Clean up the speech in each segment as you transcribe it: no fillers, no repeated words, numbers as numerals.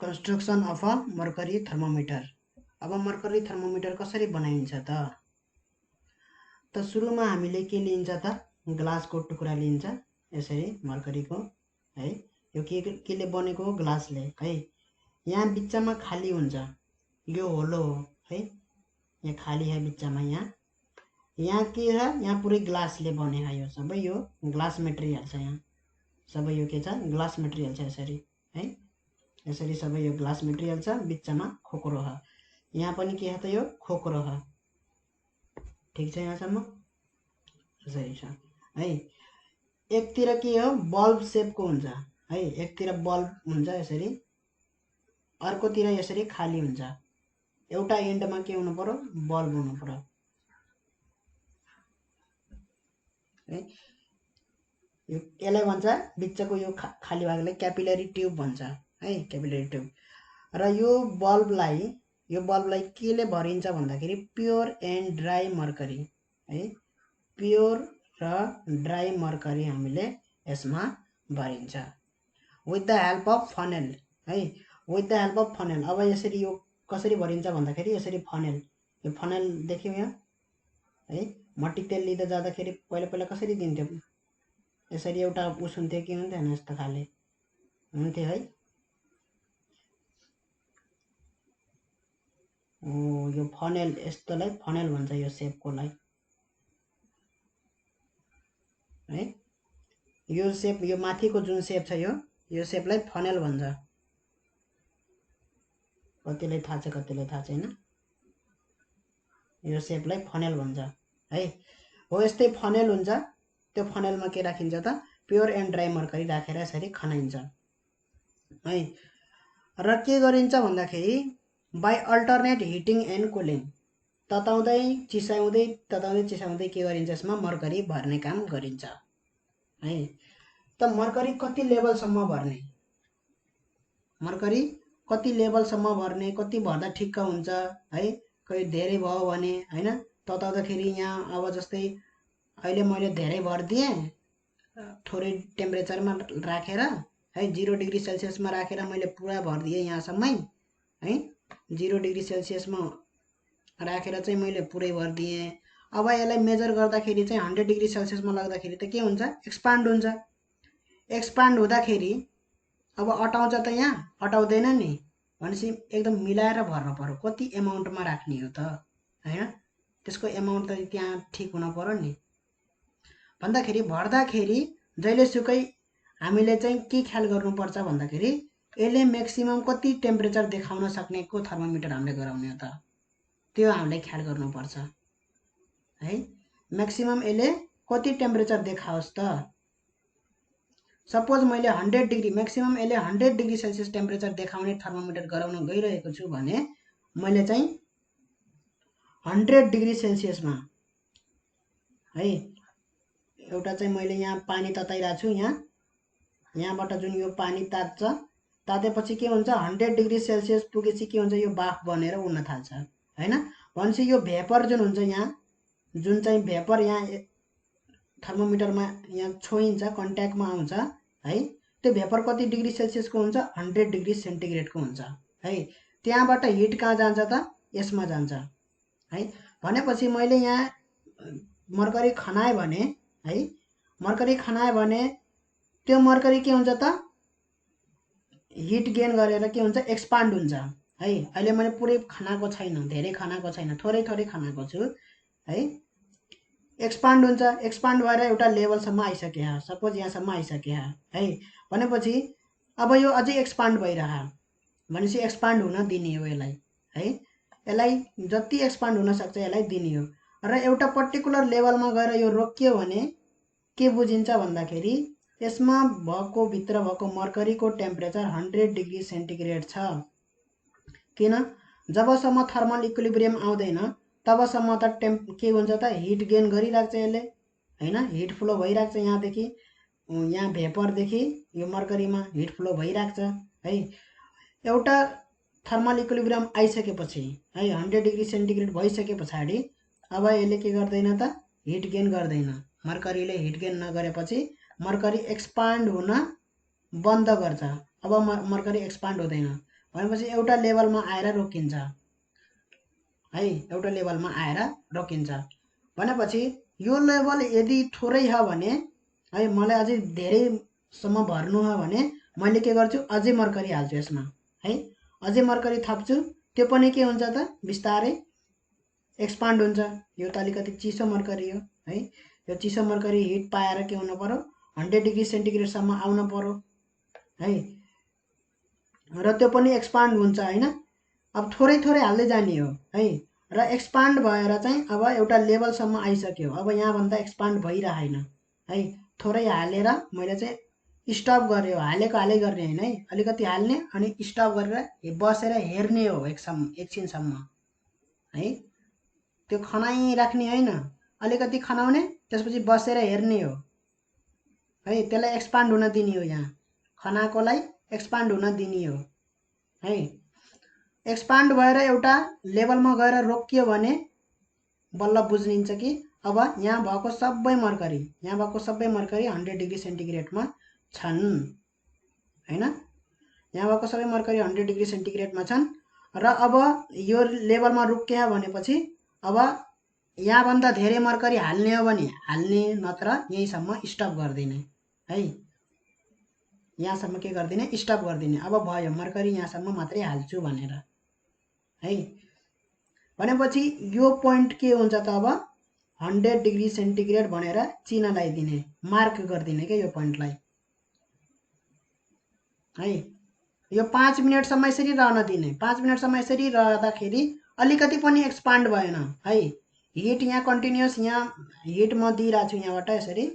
Construction of a mercury thermometer. अब mercury thermometer कसरी बनाइन्छ त सुरुमा हामीले के लिन्छ त ग्लासको टुक्रा लिन्छ, यसरी मर्करीको है। यो केले बनेको हो? ग्लासले है। यहाँ बिचमा खाली हुन्छ, यो होलो हो है, यहाँ खाली है बिचमा। यहाँ के छ? यहाँ पुरै ग्लासले बने है। यो सबै यो ग्लास मेटेरियल छ। यहाँ सबै यो के छ? ग्लास मेटेरियल छ यसरी है। यसरी सबै यो ग्लास मेटेरियल छ, बिचमा खोक्रो ह। यहाँ पनि के छ त? यो खोक्रो ह। ठिक छ यहाँसम्म? यसरी छ है। एकतिर के हो? बल्ब सेपको हुन्छ है। एकतिर बल्ब हुन्छ यसरी, अर्कोतिर यसरी खाली हुन्छ। एउटा एन्डमा के हुनु पर्यो? बल्ब हुनु पर्यो है। यसलाई भन्छ, बिचको यो खाली भागलाई क्यापिलरी ट्युब भन्छ है, क्यापिलरी ट्युब। र यो बल्बलाई केले भरिन्छ भन्दाखेरि प्योर एन्ड ड्राई मर्करी है। प्योर र ड्राई मर्करी हामीले यसमा भरिन्छ with the help of funnel है। With the help of funnel. अब यसरी यो कसरी भरिन्छ भन्दाखेरि यसरी फनेल, यो फनेल देख्यौँ यहाँ है। मट्टीतेल लिँदा जाँदाखेरि पहिला कसरी दिन्थ्यो? यसरी एउटा उस हुन्थ्यो कि हुन्थेन? यस्तो खाले हुन्थ्यो है। यो फनेल, यस्तोलाई फनेल भन्छ, यो सेपकोलाई है। यो सेप, यो माथिको जुन सेप छ यो सेपलाई फनेल भन्छ। कतिलाई थाहा छ, कतिलाई थाहा छैन। यो सेपलाई फनेल भन्छ है। हो यस्तै फनेल हुन्छ। त्यो फनेलमा के राखिन्छ त? प्योर एन्ड ड्राई मर्करी राखेर यसरी खनाइन्छ है। र के गरिन्छ भन्दाखेरि by alternate heating and cooling, तताउँदै चिसाउँदै के गरिन्छ? यसमा मर्करी भर्ने काम गरिन्छ है। त मर्करी कति लेभलसम्म भर्ने? मर्करी कति लेभलसम्म भर्ने? कति भर्दा ठिक्क हुन्छ है। कहीँ धेरै भयो भने होइन, तताउँदाखेरि यहाँ अब जस्तै अहिले मैले धेरै भरिदिएँ, थोरै टेम्परेचरमा राखेर है, 0 डिग्री सेल्सियसमा राखेर मैले पुरा भरिदिएँ यहाँसम्मै है। 0 डिग्री सेल्सियसमा राखेर चाहिँ मैले पुरै भरिदिएँ। अब यसलाई मेजर गर्दाखेरि चाहिँ 100 डिग्री सेल्सियसमा लाग्दाखेरि त के हुन्छ? एक्सपान्ड हुन्छ। एक्सपान्ड हुँदाखेरि अब अटाउँछ त? यहाँ अटाउँदैन नि। भनेपछि एकदम मिलाएर भर्नु पर्यो। कति एमाउन्टमा राख्ने हो त होइन? त्यसको एमाउन्ट त त्यहाँ ठिक हुन पर्यो नि। भन्दाखेरि भर्दाखेरि जहिलेसुकै हामीले चाहिँ के ख्याल गर्नुपर्छ भन्दाखेरि यसले म्याक्सिमम कति टेम्परेचर देखाउन सक्नेको थर्मोमिटर हामीले गराउने हो त, त्यो हामीले ख्याल गर्नुपर्छ है। म्याक्सिमम यसले कति टेम्परेचर देखाओस् त? सपोज मैले 100 डिग्री, म्याक्सिमम यसले 100 डिग्री सेल्सियस टेम्परेचर देखाउने थर्मोमिटर गराउन गइरहेको छु भने मैले चाहिँ 100 डिग्री सेल्सियसमा है, एउटा चाहिँ मैले यहाँ पानी तताइरहेको छु। यहाँबाट जुन यो पानी तात्छ, तातेपछि के हुन्छ? 100 डिग्री सेल्सियस पुगेपछि के हुन्छ? यो बाफ बनेर उड्न थाल्छ होइन। भनेपछि यो भेपर जुन हुन्छ, यहाँ जुन चाहिँ भेपर यहाँ थर्मोमिटरमा यहाँ छोइन्छ, कन्ट्याक्टमा आउँछ है, त्यो भेपर कति डिग्री सेल्सियसको हुन्छ? 100 डिग्री सेन्टिग्रेडको हुन्छ है। त्यहाँबाट हिट कहाँ जान्छ त? यसमा जान्छ है। भनेपछि मैले यहाँ मर्करी खनाएँ भने है, मर्करी खनाएँ भने त्यो मर्करी के हुन्छ त? हिट गेन गरेर के हुन्छ? एक्सपान्ड हुन्छ है। अहिले मैले पुरै खनाएको छैन, धेरै खनाएको छैन, थोरै खनाएको छु है। एक्सपान्ड हुन्छ। एक्सपान्ड भएर एउटा लेभलसम्म आइसक्यो, सपोज यहाँसम्म आइसक्यो है। भनेपछि अब यो अझै एक्सपान्ड भइरह, भनेपछि एक्सपान्ड हुन दिने हो यसलाई है। यसलाई जति एक्सपान्ड हुन सक्छ यसलाई दिने हो। र एउटा पर्टिकुलर लेभलमा गएर यो रोकियो भने के बुझिन्छ भन्दाखेरि यसमा भएको, भित्र भएको मर्करीको टेम्परेचर 100 डिग्री सेन्टिग्रेड छ। किन? जबसम्म थर्मल इक्विलिब्रियम आउँदैन तबसम्म त के हुन्छ त? हिट गेन गरिरहेको छ यसले होइन। हिट फ्लो भइरहेको छ यहाँदेखि, यहाँ भेपरदेखि यो मर्करीमा हिट फ्लो भइरहेको छ है। एउटा थर्मल इक्विलिब्रियम आइसकेपछि है, 100 डिग्री सेन्टिग्रेड भइसके पछाडि अब यसले के गर्दैन त? हिट गेन गर्दैन। मर्करीले हिट गेन नगरेपछि मर्करी एक्सपान्ड हुन बन्द गर्छ। अब मर्करी एक्सपान्ड हुँदैन। भनेपछि एउटा लेभलमा आएर रोकिन्छ है, एउटा लेभलमा आएर रोकिन्छ। भनेपछि यो लेभल यदि थोरै छ भने है, मलाई अझै धेरैसम्म भर्नु छ भने मैले के गर्छु, अझै मर्करी हाल्छु यसमा है, अझै मर्करी थप्छु। त्यो पनि के हुन्छ त, बिस्तारै एक्सपान्ड हुन्छ। यो त अलिकति चिसो मर्करी हो है, यो चिसो मर्करी हिट पाएर के हुनु पर्यो, 100 डिग्री सेन्टिग्रेडसम्म आउनु पर्यो है, र त्यो पनि एक्सपान्ड हुन्छ होइन। अब थोरै थोरै हाल्दै जाने हो है, र एक्सपान्ड भएर चाहिँ अब एउटा लेभलसम्म आइसक्यो। अब यहाँभन्दा एक्सपान्ड भइरहेन है, थोरै हालेर मैले चाहिँ स्टप गऱ्यो, हालेको हालै गर्ने होइन है, अलिकति हाल्ने अनि स्टप गरेर बसेर हेर्ने हो एकछिनसम्म है। त्यो खनाइराख्ने होइन, अलिकति खनाउने त्यसपछि बसेर हेर्ने हो है, त्यसलाई एक्सपान्ड हुन दिने हो। यहाँ खनाएकोलाई एक्सपान्ड हुन दिने हो है। एक्सपान्ड भएर एउटा लेभलमा गएर रोकियो भने बल्ल बुझिन्छ कि अब यहाँ भएको सबै मर्करी 100 डिग्री सेन्टिग्रेडमा छन् होइन। यहाँ भएको सबै मर्करी 100 डिग्री सेन्टिग्रेडमा छन् र अब यो लेभलमा रोकियो भनेपछि अब यहाँभन्दा धेरै मर्करी हाल्ने हो भने हाल्ने, नत्र यहीँसम्म स्टप गरिदिने है, यहाँसम्म के गरिदिने, स्टप गरिदिने। अब भयो, मर्करी यहाँसम्म मात्रै हाल्छु भनेर है। भनेपछि यो पोइन्ट के हुन्छ त, अब 100 डिग्री सेन्टिग्रेड भनेर चिन्ह लगाइदिने, मार्क गरिदिने क्या यो पोइन्टलाई है। यो 5 मिनटसम्म यसरी रहन दिने। 5 मिनटसम्म यसरी रहँदाखेरि अलिकति पनि एक्सपान्ड भएन है। हिट यहाँ कन्टिन्युस, यहाँ हिट म दिइरहेको छु, यहाँबाट यसरी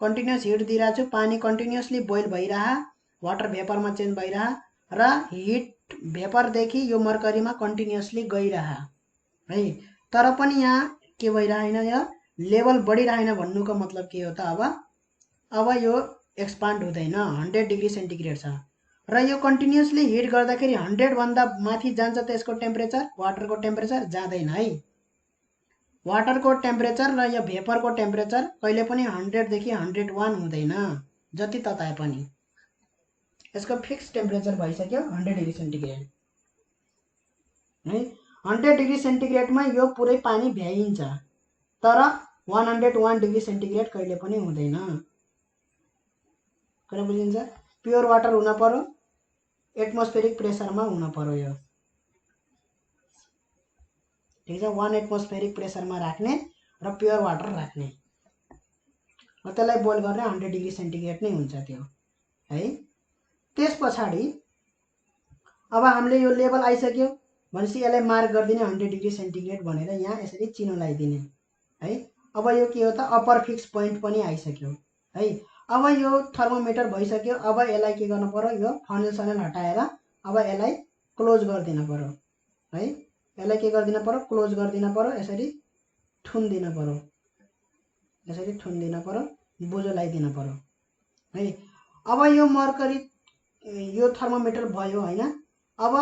कन्टिन्युस हिट दिइरहेको छु। पानी कन्टिन्युसली बोइल भइरह, वाटर भेपरमा चेन्ज भइरह र हिट भेपरदेखि यो मर्करीमा कन्टिन्युसली गइरह है। तर पनि यहाँ के भइरहेन, यो लेभल बढिरहेन। भन्नुको मतलब के हो त, अब यो एक्सपान्ड हुँदैन, 100 डिग्री सेन्टिग्रेड छ र यो कन्टिन्युसली हिट गर्दाखेरि 100 भन्दा माथि जान्छ त यसको टेम्परेचर, वाटरको टेम्परेचर जाँदैन है। वाटरको टेम्परेचर र यो भेपरको टेम्परेचर कहिले पनि 100 देखि 101 हुँदैन, जति तताए पनि। यसको फिक्स टेम्परेचर भइसक्यो 100 डिग्री सेन्टिग्रेड है। 100 डिग्री सेन्टिग्रेडमा यो पुरै पानी भ्याइन्छ, तर 101 डिग्री सेन्टिग्रेड कहिले पनि हुँदैन। कुरा बुझिन्छ? प्योर वाटर हुन पर्यो, एटमोस्फेरिक प्रेसरमा हुन पर्यो यो, ठिक छ। 1 एटमोस्फेरिक प्रेसरमा राख्ने र प्योर वाटर राख्ने, त्यसलाई बोइल गर्ने 100 डिग्री सेन्टिग्रेड नै हुन्छ त्यो है। त्यस पछाडि अब हामीले यो लेभल आइसक्यो भनेपछि यसलाई मार्क गरिदिने 100 डिग्री सेन्टिग्रेड भनेर, यहाँ यसरी चिन्ह लगाइदिने है। अब यो के हो त, अप्पर फिक्स पोइन्ट पनि आइसक्यो है। अब यो थर्मोमिटर भइसक्यो। अब यसलाई के गर्नु पर्यो, यो फनेल सनेल हटाएर अब यसलाई क्लोज गरिदिन पर्यो है। यसलाई के गरिदिन पर्यो, क्लोज गरिदिन पर्यो, यसरी थुनिदिन पर्यो, यसरी थुनिदिन पर्यो, बुझो लगाइदिन पर्यो है। अब यो मर्करी, यो थर्मोमिटर भयो होइन। अब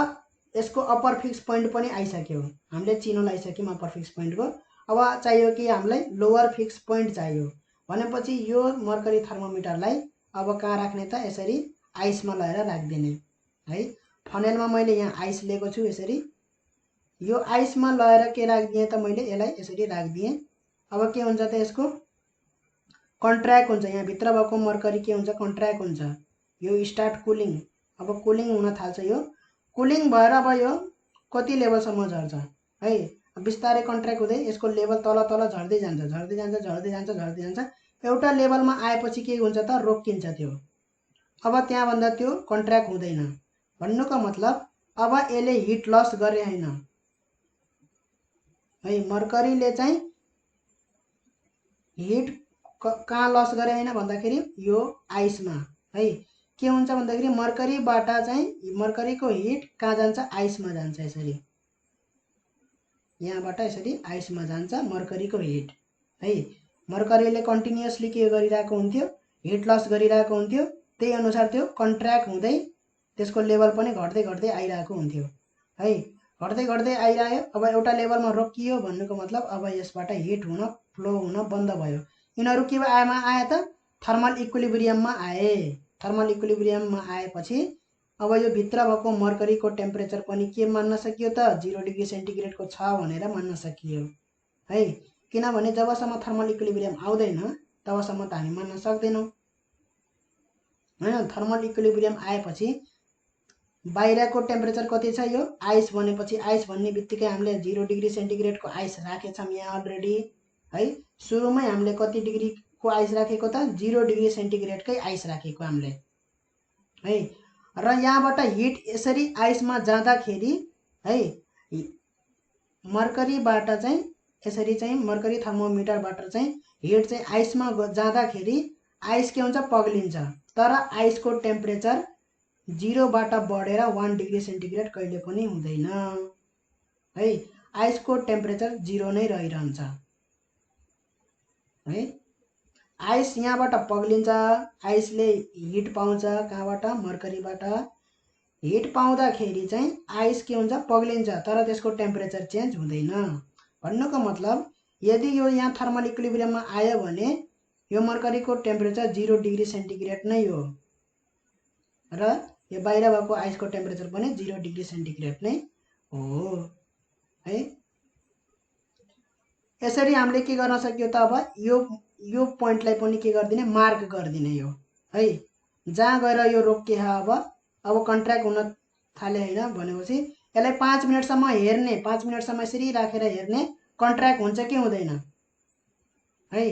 यसको अप्पर फिक्स पोइन्ट पनि आइसक्यो, हामीले चिन्ह लगाइसक्यौँ अप्पर फिक्स पोइन्टको। अब चाहियो कि हामीलाई लोवर फिक्स पोइन्ट चाहियो भनेपछि यो मर्करी थर्मोमिटरलाई अब कहाँ राख्ने त, यसरी आइसमा लगेर राखिदिने है। फनेलमा मैले यहाँ आइस लिएको छु, यसरी यो आइसमा लगेर के राखिदिएँ त, मैले यसलाई यसरी राखिदिएँ। अब के हुन्छ त, यसको कन्ट्र्याक्ट हुन्छ। यहाँ भित्र भएको मर्करी के हुन्छ, कन्ट्र्याक्ट हुन्छ। यो स्टार्ट कुलिङ, अब कुलिङ हुन थाल्छ। यो कुलिङ भएर अब यो कति लेभलसम्म झर्छ है, बिस्तारै कन्ट्र्याक्ट हुँदै यसको लेभल तल तल झर्दै जान्छ, झर्दै जान्छ, झर्दै जान्छ, झर्दै जान्छ। एउटा लेभलमा आएपछि के हुन्छ त, रोकिन्छ त्यो। अब त्यहाँभन्दा त्यो कन्ट्र्याक्ट हुँदैन। भन्नुको मतलब अब यसले हिट लस गरे होइन है। मर्करीले चाहिँ हिट कहाँ लस गरे होइन भन्दाखेरि यो आइसमा है। के हुन्छ भन्दाखेरि मर्करीबाट चाहिँ मर्करीको हिट कहाँ जान्छ, आइसमा जान्छ। यसरी यहाँबाट यसरी आइसमा जान्छ मर्करीको हिट है। मर्करीले कन्टिन्युसली के गरिरहेको हुन्थ्यो, हिट लस गरिरहेको हुन्थ्यो। त्यही अनुसार त्यो कन्ट्र्याक्ट हुँदै त्यसको लेभल पनि घट्दै घट्दै आइरहेको हुन्थ्यो है। घट्दै घट्दै आइरह्यो। अब एउटा लेभलमा रोकियो भन्नुको मतलब अब यसबाट हिट हुन, फ्लो हुन बन्द भयो। यिनीहरू के आए त, थर्मल इक्विलिब्रियममा आए। थर्मल इक्विलिब्रियममा आएपछि अब यो भित्र भएको मर्करीको टेम्परेचर पनि के मान्न सकियो त 0 डिग्री सेन्टिग्रेडको छ भनेर मान्न सकियो है। किनभने जबसम्म थर्मल इक्विलिब्रियम आउँदैन तबसम्म त हामी मान्न सक्दैनौँ हैन। थर्मल इक्विलिब्रियम आएपछि बाहिरको टेम्परेचर कति छ, यो आइस भनेपछि आइस भन्ने बित्तिकै हामीले 0 डिग्री सेन्टिग्रेडको आइस राखेछौँ यहाँ अलरेडी है। सुरुमै हामीले कति डिग्रीको आइस राखेको त 0 डिग्री सेन्टिग्रेडकै आइस राखेको हामीले है। र यहाँबाट हिट यसरी आइसमा जाँदाखेरि है मर्करीबाट चाहिँ यसरी चाहिँ मर्करी थर्मोमिटरबाट चाहिँ हिट चाहिँ आइसमा जाँदाखेरि आइस के हुन्छ, पग्लिन्छ। तर आइसको टेम्परेचर 0बाट बढेर 1 डिग्री सेन्टिग्रेड कहिले पनि हुँदैन है। आइसको टेम्परेचर 0 नै रहिरहन्छ है। आइस यहाँबाट पग्लिन्छ, आइसले हिट पाउँछ कहाँबाट, मर्करीबाट। हिट पाउँदाखेरि चाहिँ आइस के हुन्छ, पग्लिन्छ, तर त्यसको टेम्परेचर चेन्ज हुँदैन। भन्नुको मतलब यदि यो यहाँ थर्मल इक्विलिब्रियममा आयो भने यो मर्करीको टेम्परेचर 0 डिग्री सेन्टिग्रेड नै हो र यो बाहिर भएको आइसको टेम्परेचर पनि 0 डिग्री सेन्टिग्रेड नै हो है। यसरी हामीले के गर्न सक्यो त, अब यो पोइन्टलाई पनि के गरिदिने, मार्क गरिदिने यो है। जहाँ गएर यो रोकिए अब कन्ट्र्याक्ट हुन थाले हैन भनेपछि यसलाई 5 मिनेटसम्म हेर्ने, 5 मिनेटसम्म यसरी राखेर हेर्ने कन्ट्र्याक्ट हुन्छ कि हुँदैन है।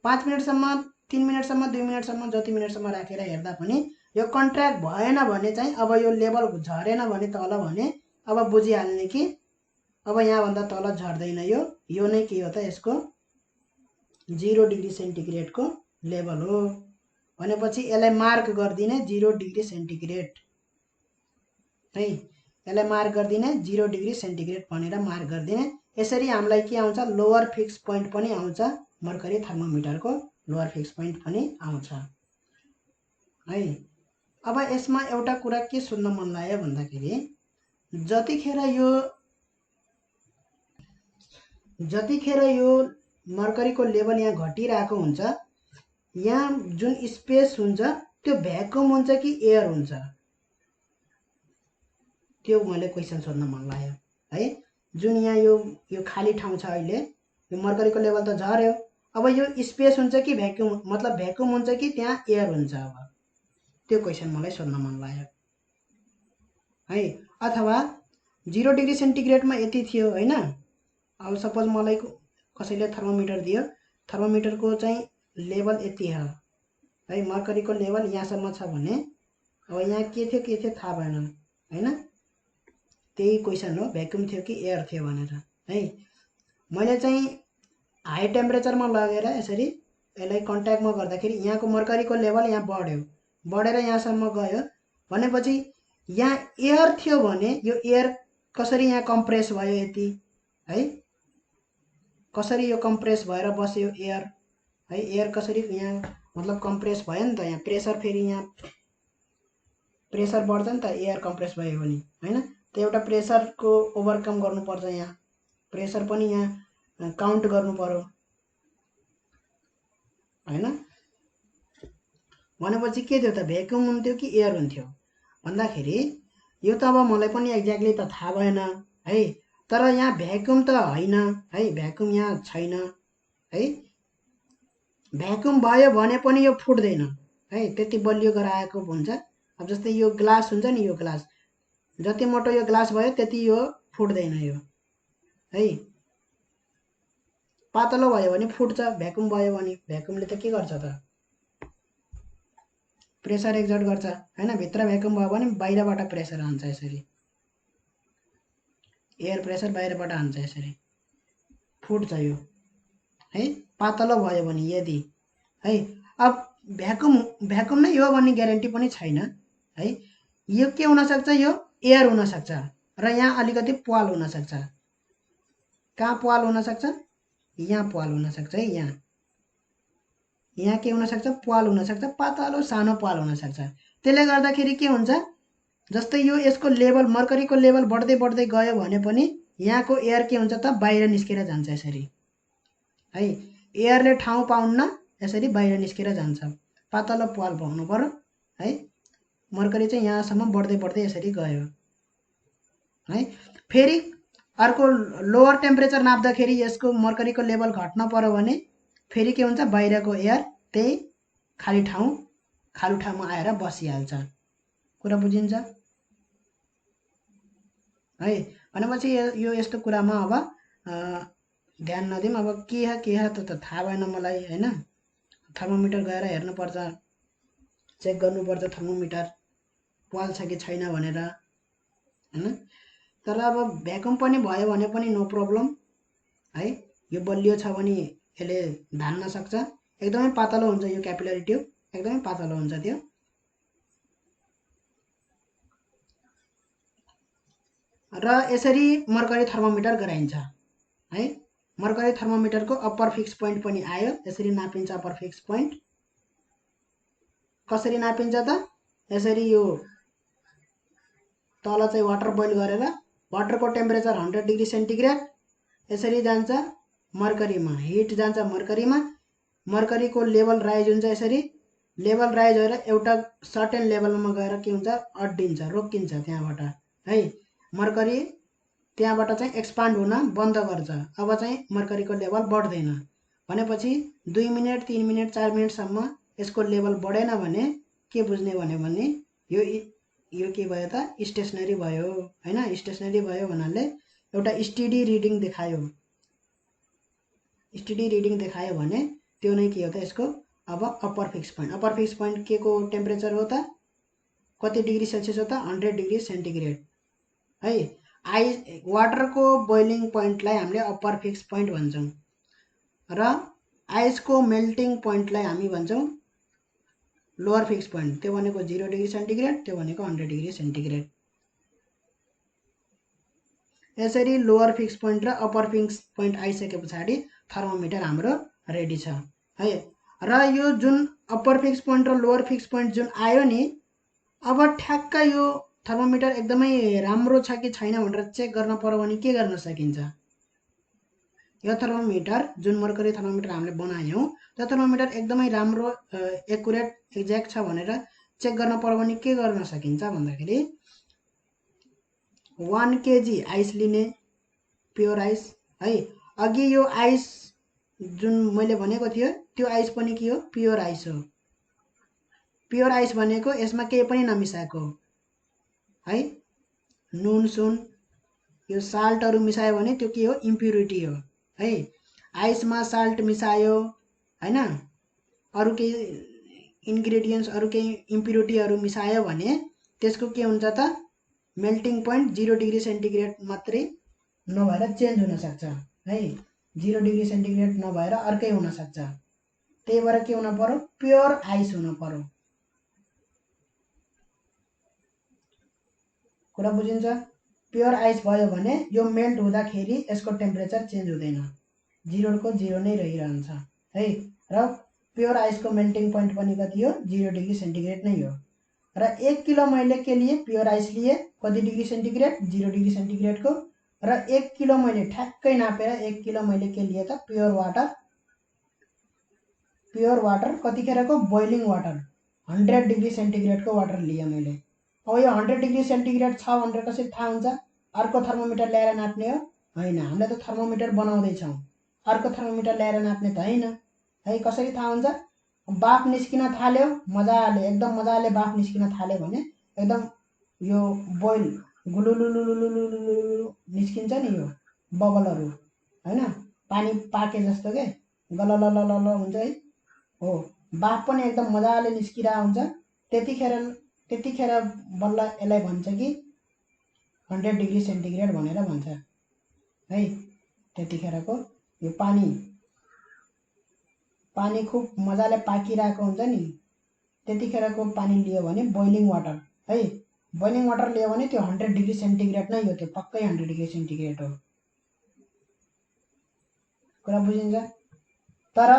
5 मिनेटसम्म, 3 मिनेटसम्म, 2 मिनेटसम्म, जति मिनेटसम्म राखेर हेर्दा पनि यो कन्ट्र्याक्ट भएन भने चाहिँ अब यो लेभल झरेन भने तल भने अब बुझिहाल्ने कि अब यहाँभन्दा तल झर्दैन। यो नै के हो त, यसको 0 डिग्री सेन्टिग्रेडको लेभल हो भनेपछि यसलाई मार्क गरिदिने 0 डिग्री सेन्टिग्रेड है। यसलाई मार्क गरिदिने 0 डिग्री सेन्टिग्रेड भनेर मार्क गरिदिने। यसरी हामीलाई के आउँछ, लोअर फिक्स पोइन्ट पनि आउँछ, मर्करी थर्मोमिटरको लोअर फिक्स पोइन्ट पनि आउँछ है। अब यसमा एउटा कुरा के सुन्न मन लाग्यो भन्दाखेरि जतिखेर यो मर्करीको लेभल यहाँ घटिरहेको हुन्छ, यहाँ जुन स्पेस हुन्छ त्यो भ्याकुम हुन्छ कि एयर हुन्छ, त्यो मैले क्वेसन सोध्न मन लाग्यो है। जुन यहाँ यो खाली ठाउँ छ, अहिले यो मर्करीको लेभल त झर्यो, अब यो स्पेस हुन्छ कि भ्याकुम, मतलब भ्याकुम हुन्छ कि त्यहाँ एयर हुन्छ, अब त्यो क्वेसन मलाई सोध्न मन लाग्यो है। अथवा 0 डिग्री सेन्टिग्रेडमा यति थियो हैन। अब सपोज मलाई कसैले थर्मोमिटर दियो, थर्मोमिटरको चाहिँ लेभल यति हो है, मर्करीको लेभल यहाँसम्म छ भने अब यहाँ के थियो थाहा भएन हैन। त्यही क्वेसन हो, भ्याकुम थियो कि एयर थियो भनेर है। मैले चाहिँ हाई टेम्परेचरमा लगेर यसरी यसलाई कन्ट्याक्टमा गर्दाखेरि यहाँको मर्करीको लेभल यहाँ बढेर यहाँसम्म गयो भनेपछि यहाँ एयर थियो भने यो एयर कसरी यहाँ कम्प्रेस भयो यति है, कसरी यो कम्प्रेस भएर बस्यो एयर है। एयर कसरी यहाँ मतलब कम्प्रेस भयो नि त, यहाँ प्रेसर, फेरि यहाँ प्रेसर बढ्छ नि त एयर कम्प्रेस भयो भने हैन। त एउटा प्रेसरको ओभरकम गर्नुपर्छ, यहाँ प्रेसर पनि यहाँ काउन्ट गर्नु पर्यो हैन। भनेपछि के थियो त, भ्याकुम हुन्थ्यो कि एयर हुन्थ्यो भन्दाखेरि यो त अब मलाई पनि एक्ज्याक्टली त थाहा भएन है। तर यहाँ भ्याकुम त होइन है, भ्याकुम यहाँ छैन है। भ्याकुम भयो भने पनि यो फुट्दैन है, त्यति बलियो गराएको हुन्छ। अब जस्तै यो ग्लास हुन्छ नि, यो ग्लास जति मोटो यो ग्लास भयो त्यति यो फुट्दैन यो है। पातलो भयो भने फुट्छ, भ्याकुम भयो भने भ्याकुमले त के गर्छ त, प्रेसर एक्जर्ट गर्छ हैन। भित्र भ्याकुम भयो भने बाहिरबाट प्रेसर आउँछ, यसरी एयर प्रेसर बाहिरबाट आउँछ, यसरी फुट्छ यो है। पातलो भयो भने यदि है, अब भ्याकुम नै हो भन्ने ग्यारेन्टी पनि छैन है। यो के हुनसक्छ, यो एयर हुनसक्छ र यहाँ अलिकति प्वाल हुनसक्छ। कहाँ प्वाल हुनसक्छ, यहाँ प्वाल हुनसक्छ है। यहाँ के हुनसक्छ, प्वाल हुनसक्छ, पातलो सानो प्वाल हुनसक्छ। त्यसले गर्दाखेरि के हुन्छ, जस्तै यो यसको लेभल मर्करीको लेभल बढ्दै बढ्दै गयो भने पनि यहाँको एयर के हुन्छ त, बाहिर निस्केर जान्छ यसरी है। एयरले ठाउँ पाउन्न, यसरी बाहिर निस्केर जान्छ। पातलो प्वाल पाउनु पर्यो है। मर्करी चाहिँ यहाँसम्म बढ्दै बढ्दै यसरी गयो है। फेरि अर्को लोअर टेम्परेचर नाप्दाखेरि यसको मर्करीको लेभल घट्न पर्यो भने फेरि के हुन्छ, बाहिरको एयर त्यही खाली ठाउँमा आएर बसिहाल्छ। कुरा बुझिन्छ है। भनेपछि यो यस्तो कुरामा अब ध्यान नदिउँ। अब के ह त थाहा भएन मलाई होइन। थर्मोमिटर गएर हेर्नुपर्छ, चेक गर्नुपर्छ थर्मोमिटर पाल्छ कि छैन भनेर होइन। तर अब भ्याकुम पनि भयो भने पनि नो प्रब्लम है। यो बलियो छ भने यसले धान्न सक्छ। एकदमै पातलो हुन्छ यो क्यापिलरी ट्युब, एकदमै पातलो हुन्छ त्यो। र यसरी मर्करी थर्मोमिटर गराइन्छ है। मर्करी थर्मोमिटरको अप्पर फिक्स पोइन्ट पनि आयो। यसरी नापिन्छ अप्पर फिक्स पोइन्ट। कसरी नापिन्छ त? यसरी यो तल चाहिँ वाटर बोइल गरेर वाटरको टेम्परेचर 100 डिग्री सेन्टिग्रेड यसरी जान्छ मर्करीमा, हिट जान्छ मर्करीमा। मर्करीको लेभल राइज हुन्छ यसरी। लेभल राइज भएर एउटा सर्टेन लेभलमा गएर के हुन्छ, अड्डिन्छ, रोकिन्छ त्यहाँबाट है। मर्करी त्यहाँबाट चाहिँ एक्सपान्ड हुन बन्द गर्छ। अब चाहिँ मर्करीको लेभल बढ्दैन भनेपछि 2 मिनट 3 मिनट 4 मिनटसम्म यसको लेभल बढेन भने के बुझ्ने भने यो के भयो त, स्टेसनरी भयो होइन। स्टेसनरी भयो भन्नाले एउटा स्टेडी रिडिङ देखायो। स्टेडी रिडिङ देखायो भने त्यो नै के हो त, यसको अब upper fix point. Upper fix point के को टेम्परेचर हो त, कति डिग्री सेल्सियस हो त, 100 डिग्री सेन्टिग्रेड है। वाटरको बोइलिङ पोइन्टलाई हामीले अप्पर फिक्स पोइन्ट भन्छौँ र आइसको मेल्टिङ पोइन्टलाई हामी भन्छौँ लोअर फिक्स पोइन्ट। त्यो भनेको 0 डिग्री सेन्टिग्रेड, त्यो भनेको 100 डिग्री सेन्टिग्रेड। यसरी लोअर फिक्स पोइन्ट र अप्पर फिक्स पोइन्ट आइसके पछाडि थर्मोमिटर हाम्रो रेडी छ है। र यो जुन अप्पर फिक्स पोइन्ट र लोअर फिक्स पोइन्ट जुन आयो नि, अब ठ्याक्क यो थर्मोमिटर एकदमै राम्रो छ कि छैन भनेर चेक गर्न पर्यो भने के गर्न सकिन्छ? यो थर्मोमिटर जुन मर्करी थर्मोमिटर हामीले बनायौँ त्यो थर्मोमिटर एकदमै राम्रो एकुरेट एक्ज्याक्ट छ भनेर चेक गर्न पर्यो भने के गर्न सकिन्छ भन्दाखेरि 1 केजी आइस लिने, प्योर आइस है। अघि यो आइस जुन मैले भनेको थियो त्यो आइस पनि के हो, प्योर आइस हो। प्योर आइस भनेको यसमा केही पनि नमिसाएको है। नुन सुन यो साल्टहरू मिसायो भने त्यो के हो, इम्प्युरिटी हो है। आइसमा साल्ट मिसायो होइन, अरू केही इन्ग्रेडियन्ट्स अरू केही इम्प्युरिटीहरू मिसायो भने त्यसको के हुन्छ त, मेल्टिङ पोइन्ट 0 डिग्री सेन्टिग्रेड मात्रै नभएर चेन्ज हुनसक्छ है। 0 डिग्री सेन्टिग्रेड नभएर अर्कै हुनसक्छ। त्यही भएर के हुन पर्यो, प्योर आइस हुन पर्यो। कुरा बुझिन्छ? प्योर आइस भयो भने यो मेल्ट हुँदाखेरि यसको टेम्परेचर चेन्ज हुँदैन, 0 को 0 नै रहिरहन्छ है। र प्योर आइसको मेल्टिङ पोइन्ट पनि कति हो, 0 डिग्री सेन्टिग्रेड नै हो। र 1 किलो मैले के लिए, प्योर आइस लिए, कति डिग्री सेन्टिग्रेड, 0 डिग्री सेन्टिग्रेडको। र 1 किलो मैले ठ्याक्कै नापेर 1 किलो मैले के लिए त, प्योर वाटर। प्योर वाटर कतिखेरको, बोइलिङ वाटर 100 डिग्री सेन्टिग्रेडको वाटर लिए मैले। अब यो 100 डिग्री सेन्टिग्रेड छ भनेर कसरी थाहा हुन्छ? अर्को थर्मोमिटर ल्याएर नाप्ने हो? होइन, हामीले त थर्मोमिटर बनाउँदैछौँ, अर्को थर्मोमिटर ल्याएर नाप्ने त होइन है। कसरी थाहा हुन्छ? बाफ निस्किन थाल्यो मजाले, एकदम मजाले बाफ निस्किन थाल्यो भने एकदम यो बोइल गुलुलुलुलुलुलुलु निस्किन्छ नि यो बबलहरू होइन, पानी पाके जस्तो के गलललल हुन्छ है। हो, बाफ पनि एकदम मजाले निस्किरहेको हुन्छ। त्यतिखेर बल्ल यसलाई भन्छ कि 100 डिग्री सेन्टिग्रेड भनेर भन्छ है। त्यतिखेरको यो पानी खुब मजाले पाकिरहेको हुन्छ नि, त्यतिखेरको पानी लियो भने बोइलिङ वाटर है। बोइलिङ वाटर लियो भने त्यो 100 डिग्री सेन्टिग्रेड नै हो, त्यो पक्कै 100 डिग्री सेन्टिग्रेड हो। कुरा बुझिन्छ? तर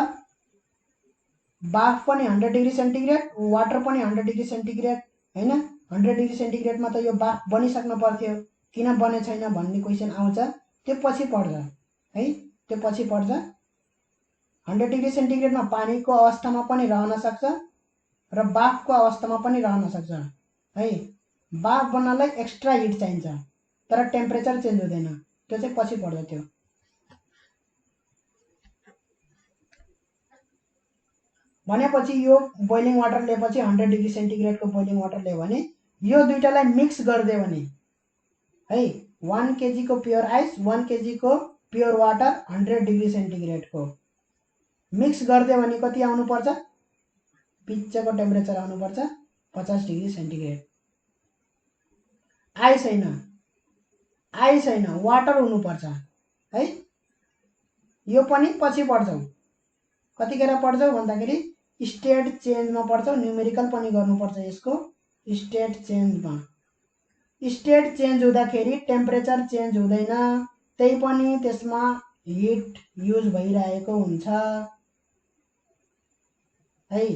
बाफ पनि 100 डिग्री सेन्टिग्रेड, वाटर पनि 100 डिग्री सेन्टिग्रेड होइन। 100 डिग्री सेन्टिग्रेडमा त यो बाफ बनिसक्नु पर्थ्यो, किन बने छैन भन्ने क्वेसन आउँछ, त्यो पछि पर्छ है, त्यो पछि पर्छ। 100 डिग्री सेन्टिग्रेडमा पानीको अवस्थामा पनि रहन सक्छ र बाफको अवस्थामा पनि रहन सक्छ है। बाफ बन्नलाई एक्स्ट्रा हिट चाहिन्छ, तर टेम्परेचर चेन्ज हुँदैन, त्यो चाहिँ पछि पर्छ त्यो। भनेपछि यो बोइलिङ वाटर लिएपछि 100 डिग्री सेन्टिग्रेडको बोइलिङ वाटर लियो भने यो दुईटालाई मिक्स गरिदियो भने है 1 केजीको प्योर आइस 1 केजीको प्योर वाटर 100 डिग्री सेन्टिग्रेडको मिक्स गरिदियो भने कति आउनुपर्छ, पिच्चको टेम्परेचर आउनुपर्छ 50 डिग्री सेन्टिग्रेड। आइस होइन वाटर हुनुपर्छ है। यो पनि पछि पढ्छौँ, कतिखेर पढ्छौँ भन्दाखेरि स्टेट चेन्जमा पढ्छौँ, न्युमेरिकल पनि गर्नुपर्छ यसको। स्टेट चेन्जमा स्टेट चेन्ज हुँदाखेरि टेम्परेचर चेन्ज हुँदैन, त्यही पनि त्यसमा हिट युज भइरहेको हुन्छ है।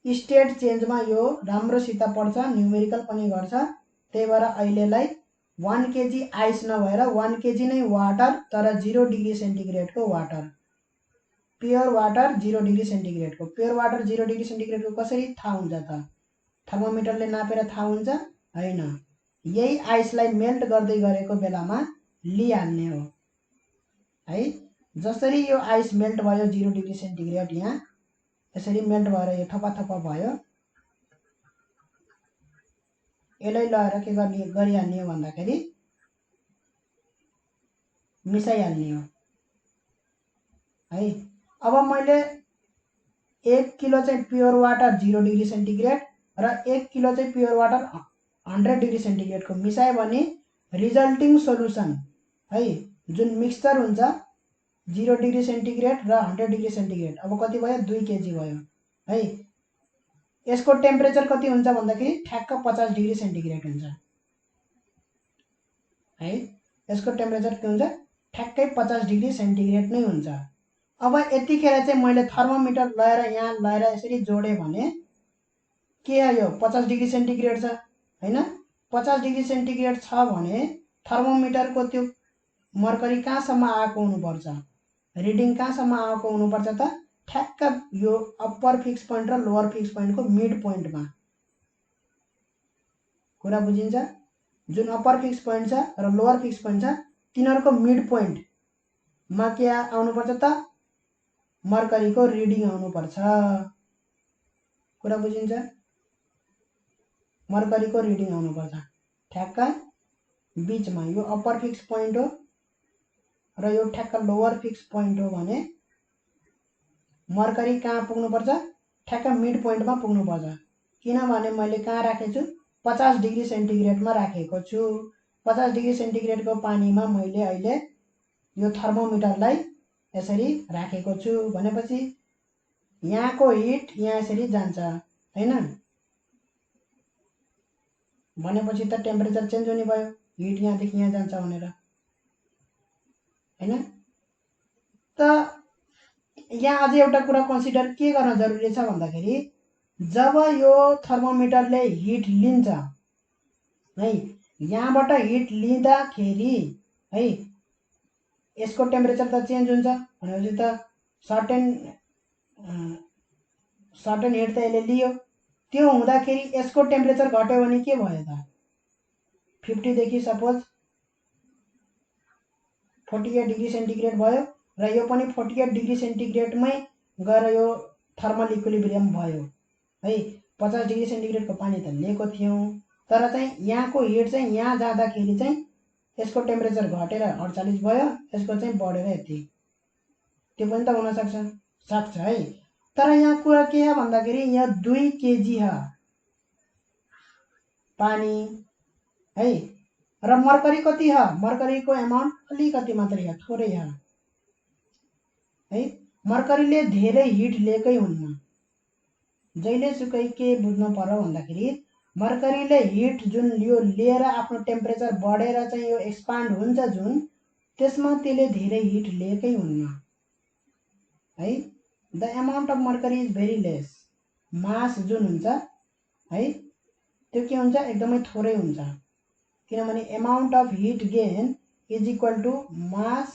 स्टेट चेन्जमा यो राम्रोसित पढ्छ, न्युमेरिकल पनि गर्छ। त्यही भएर अहिलेलाई 1 केजी आइस नभएर 1 केजी नै वाटर, तर 0 डिग्री सेन्टिग्रेडको वाटर, प्योर वाटर 0 डिग्री सेन्टिग्रेडको। प्योर वाटर 0 डिग्री सेन्टिग्रेडको कसरी थाहा हुन्छ त? थर्मोमिटरले नापेर थाहा हुन्छ? होइन, यही आइसलाई मेल्ट गर्दै गरेको बेलामा लिइहाल्ने हो है। जसरी यो आइस मेल्ट भयो 0 डिग्री सेन्टिग्रेड, यहाँ यसरी मेल्ट भएर यो थपा थपा भयो, यसलाई लगाएर के गरिहाल्ने हो भन्दाखेरि मिसाइहाल्ने हो है। अब मैले 1 किलो चाहिँ प्योर वाटर 0 डिग्री सेन्टिग्रेड र 1 किलो चाहिँ प्योर वाटर 100 डिग्री सेन्टिग्रेडको मिसाएँ भने रिजल्टिङ सोल्युसन है, जुन मिक्सचर हुन्छ 0 डिग्री सेन्टिग्रेड र 100 डिग्री सेन्टिग्रेड, अब कति भयो? 2 केजी भयो है। यसको टेम्परेचर कति हुन्छ भन्दाखेरि ठ्याक्क 50 डिग्री सेन्टिग्रेड हुन्छ है। यसको टेम्परेचर के हुन्छ? ठ्याक्कै 50 डिग्री सेन्टिग्रेड नै हुन्छ। अब यतिखेर चाहिँ मैले थर्मोमिटर लगाएर यहाँ लगाएर यसरी जोडेँ भने के आयो? 50 डिग्री सेन्टिग्रेड छ हैन। 50 डिग्री सेन्टिग्रेड छ भने थर्मोमिटरको त्यो मर्करी कहाँसम्म आएको हुनुपर्छ, रिडिङ कहाँसम्म आएको हुनुपर्छ त? ठ्याक्क यो अप्पर फिक्स पोइन्ट र लोअर फिक्स पोइन्टको मिड पोइन्टमा। कुरा बुझिन्छ? जुन अप्पर फिक्स पोइन्ट छ र लोअर फिक्स पोइन्ट छ तिनीहरूको मिड पोइन्टमा के आउनुपर्छ त? मर्करीको रिडिङ आउनुपर्छ। कुरा बुझिन्छ? मर्करीको रिडिङ आउनुपर्छ ठ्याक्क बीचमा। यो अप्पर फिक्स पोइन्ट हो र यो ठ्याक्क लोअर फिक्स पोइन्ट हो भने मर्करी कहाँ पुग्नुपर्छ? ठ्याक्क मिड पोइन्टमा पुग्नुपर्छ। किनभने मैले कहाँ राखेको छु? 50 डिग्री सेन्टिग्रेडमा राखेको छु। 50 डिग्री सेन्टिग्रेडको पानीमा मैले अहिले यो थर्मोमिटरलाई यसरी राखेको छु भनेपछि यहाँको हिट यहाँ यसरी जान्छ हैन। भनेपछि त टेम्परेचर चेन्ज हुने भयो, हिट यहाँदेखि यहाँ जान्छ भनेर हैन। त यहाँ अझै एउटा कुरा कन्सिडर के गर्न जरुरी छ भन्दाखेरि जब यो थर्मोमिटरले हिट लिन्छ है, यहाँबाट हिट लिँदाखेरि है यसको टेम्परेचर त चेन्ज हुन्छ भनेपछि त सर्टेन हिट त यसले लियो। त्यो हुँदाखेरि यसको टेम्परेचर घट्यो भने के भयो त? 50 देखि सपोज 48 डिग्री सेन्टिग्रेड भयो र यो पनि 48 डिग्री सेन्टिग्रेडमै गएर यो थर्मल इक्विलिब्रियम भयो है। 50 डिग्री सेन्टिग्रेडको पानी त लिएको थियौँ, तर चाहिँ यहाँको हिट चाहिँ यहाँ जाँदाखेरि चाहिँ यसको टेम्परेचर घटेर 48 भयो, यसको चाहिँ बढेर यति। त्यो पनि त हुन सक्छ है। तर यहाँ कुरा के छ भन्दाखेरि यहाँ 2 केजी ह पानी है र मर्करी कति ह? मर्करीको एमाउन्ट अलिकति मात्रै ह, थोरै ह है। मर्करीले धेरै हिट लिएकै हुन्न। जहिले सुकै के बुझ्नु पर्यो भन्दाखेरि मर्करीले हिट जुन यो लिएर आफ्नो टेम्परेचर बढेर चाहिँ यो एक्सपान्ड हुन्छ जुन, त्यसमा त्यसले धेरै हिट लिएकै हुन्न है। The amount of mercury is very less. Mass जुन हुन्छ है त्यो के हुन्छ? एकदमै थोरै हुन्छ। किनभने amount of heat gain is equal to mass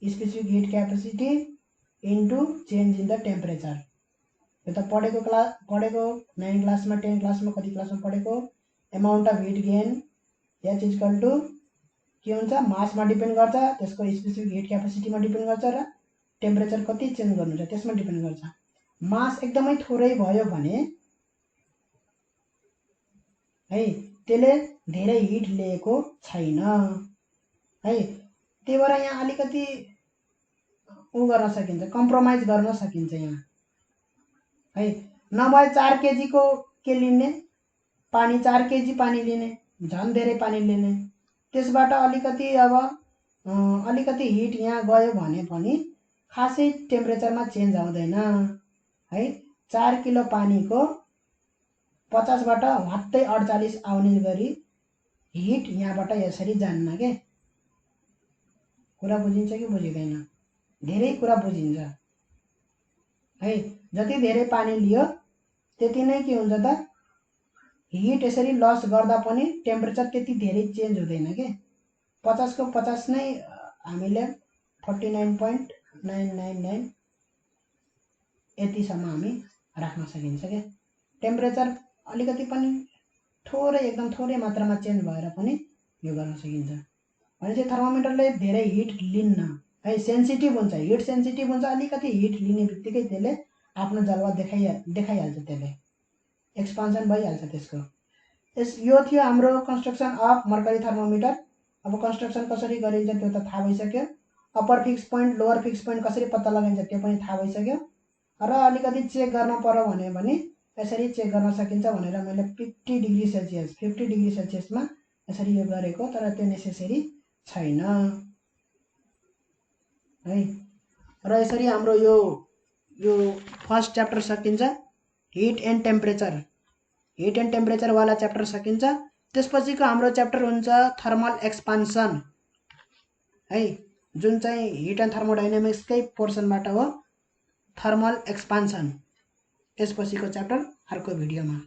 specific heat capacity into change in the temperature. यो त पढेको 9 क्लासमा 10 क्लासमा कति क्लासमा पढेको? Amount of heat gain H equal to के हुन्छ मासमा डिपेन्ड गर्छ, त्यसको स्पेसिफिक हिट क्यापेसिटीमा डिपेन्ड गर्छ र टेम्परेचर कति चेन्ज गर्नु छ त्यसमा डिपेन्ड गर्छ। मास एकदमै थोरै भयो भने है त्यसले धेरै हिट लिएको छैन है, त्यही भएर यहाँ अलिकति उ गर्न सकिन्छ, कम्प्रोमाइज गर्न सकिन्छ यहाँ है। नभए 4 केजीको के लिने पानी, 4 केजी पानी लिने, झन् धेरै पानी लिने, त्यसबाट अलिकति अब अलिकति हिट यहाँ गयो भने पनि खासै टेम्परेचरमा चेन्ज आउँदैन है। 4 किलो पानीको 50 बाट हट्टै 48 आउने गरी हिट यहाँबाट यसरी जान्न के। कुरा बुझिन्छ कि बुझिँदैन? धेरै कुरा बुझिन्छ है। जति धेरै पानी लियो त्यति नै के हुन्छ त हिट यसरी लस गर्दा पनि टेम्परेचर त्यति धेरै चेन्ज हुँदैन के। 50 को 50 नै हामीले 49.999 यतिसम्म हामी राख्न सकिन्छ के। टेम्परेचर अलिकति पनि थोरै एकदम थोरै मात्रामा चेन्ज भएर पनि यो गर्न सकिन्छ। भनेपछि थर्मोमिटरले धेरै हिट लिन्न है, सेन्सिटिभ हुन्छ, हिट सेन्सिटिभ हुन्छ। अलिकति हिट लिने बित्तिकै त्यसले आफ्नो जलवा देखाइहाल्छ, त्यसले एक्सपान्सन भइहाल्छ त्यसको। यो थियो हाम्रो कन्स्ट्रक्सन अफ मर्करी थर्मोमिटर। अब कन्स्ट्रक्सन कसरी गरिन्छ त्यो त थाहा भइसक्यो। Upper fix point lower fix point कसरी पत्ता लगाइन्छ त्यो पनि थाहा भइसक्यो। र अलिकति चेक गर्न पर्यो भने यसरी चेक गर्न सकिन्छ भनेर मैले 50 डिग्री सेल्सियसमा यसरी यो गरेको, तर त्यो नेसेसरी छैन है। र यसरी हाम्रो यो फर्स्ट च्याप्टर सकिन्छ, हिट एन्ड टेम्परेचर वाला च्याप्टर सकिन्छ। त्यसपछिको हाम्रो च्याप्टर हुन्छ थर्मल एक्सपान्सन है, जुन चाहिँ हिट एन्ड थर्मोडाइनामिक्सकै पोर्सनबाट हो, थर्मल एक्सपान्सन। त्यसपछिको च्याप्टर अर्को भिडियोमा।